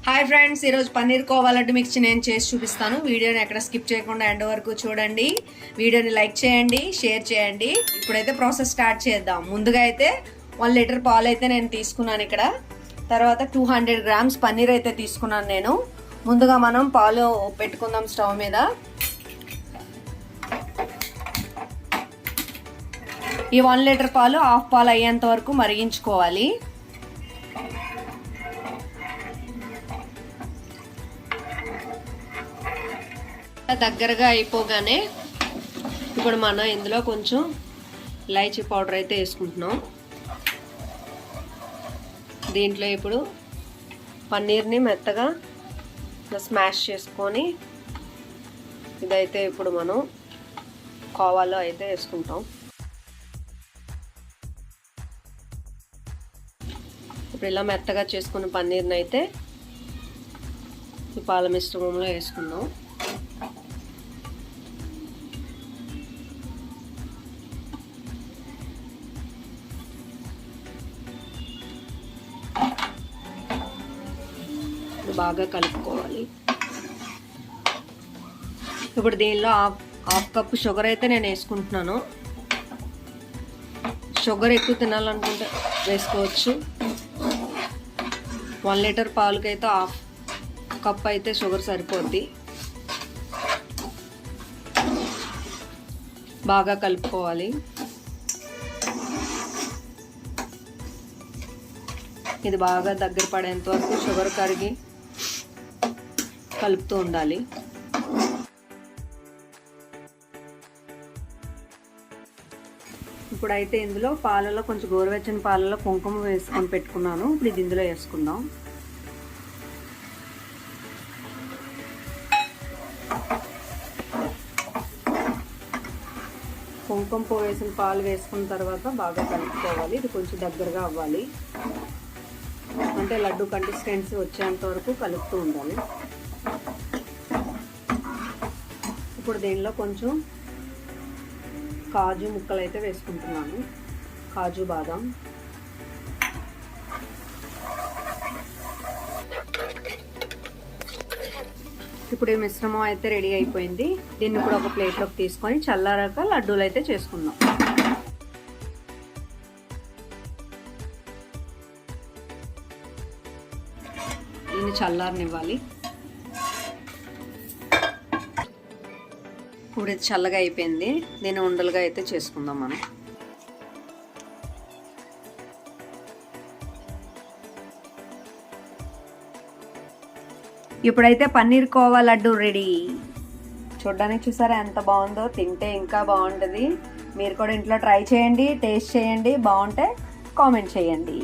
Hi friends, ఈరోజు paneer khoa laddu mix నేను చేసి చూపిస్తాను. వీడియోని ఎక్కడ స్కిప్ చేయకుండా ఎండ్ వరకు చూడండి. వీడియోని లైక్ చేయండి, షేర్ చేయండి. ఇప్పుడైతే ప్రాసెస్ స్టార్ట్ చేద్దాం. ముందుగా అయితే 1 లీటర్ పాలు అయితే నేను తీసుకున్నాను. ఇక్కడ తర్వాత 200 గ్రామ్స్ పన్నీర్ అయితే తీసుకున్నాను నేను. ముందుగా మనం పాలు పెట్టుకుందాం స్టవ్ మీద. ఈ 1 లీటర్ పాలు హాఫ్ పాలు అయ్యేంత వరకు మరిగించుకోవాలి. దగ్గరగా అయిపోగానే ఇప్పుడు మనం ఇందులో కొంచెం ఇలాచీ పౌడర్ అయితే వేసుకుంటున్నాం. దీంట్లో ఇప్పుడు పన్నీర్ని మెత్తగా స్మాష్ చేసుకొని ఇదైతే ఇప్పుడు మనం కోవాలో అయితే వేసుకుంటాం. ఇప్పుడు ఇలా మెత్తగా చేసుకున్న పన్నీర్ని అయితే ఈ పాల మిశ్రమంలో వేసుకుందాం. బాగా కలుపుకోవాలి. ఇప్పుడు దీనిలో హాఫ్ కప్ షుగర్ అయితే నేను వేసుకుంటున్నాను. షుగర్ ఎక్కువ తినాలనుకుంటే వేసుకోవచ్చు. 1 లీటర్ పాలకైతే హాఫ్ కప్ అయితే షుగర్ సరిపోద్ది. బాగా కలుపుకోవాలి. ఇది బాగా దగ్గర పడేంత వరకు షుగర్ కరిగి కలుపుతూ ఉండాలి. ఇప్పుడైతే ఇందులో పాలలో కొంచెం గోరువెచ్చని పాలలో కుంకుమ వేసుకొని పెట్టుకున్నాను. ఇప్పుడు ఇది ఇందులో వేసుకుందాం. కుంకుమ పువ్వు వేసిన పాలు వేసుకున్న తర్వాత బాగా కలుపుకోవాలి. ఇది కొంచెం దగ్గరగా అవ్వాలి, అంటే లడ్డు కన్సిస్టెన్సీ వచ్చేంత వరకు కలుపుతూ ఉండాలి. ఇప్పుడు దీనిలో కొంచెం కాజు ముక్కలు అయితే వేసుకుంటున్నాను. కాజు బాదం. ఇప్పుడు ఈ మిశ్రమం అయితే రెడీ అయిపోయింది. దీన్ని కూడా ఒక ప్లేట్లోకి తీసుకొని చల్లారాక లడ్డూలు అయితే చేసుకుందాం. దీన్ని చల్లారనివ్వాలి. ఇప్పుడు ఇది చల్లగా అయిపోయింది. దీన్ని ఉండలుగా అయితే చేసుకుందాం మనం. ఇప్పుడైతే పన్నీర్ కోవా లడ్డు రెడీ. చూడడానికి చూసారా ఎంత బాగుందో. తింటే ఇంకా బాగుంటుంది. మీరు కూడా ఇంట్లో ట్రై చేయండి, టేస్ట్ చేయండి. బాగుంటే కామెంట్ చేయండి.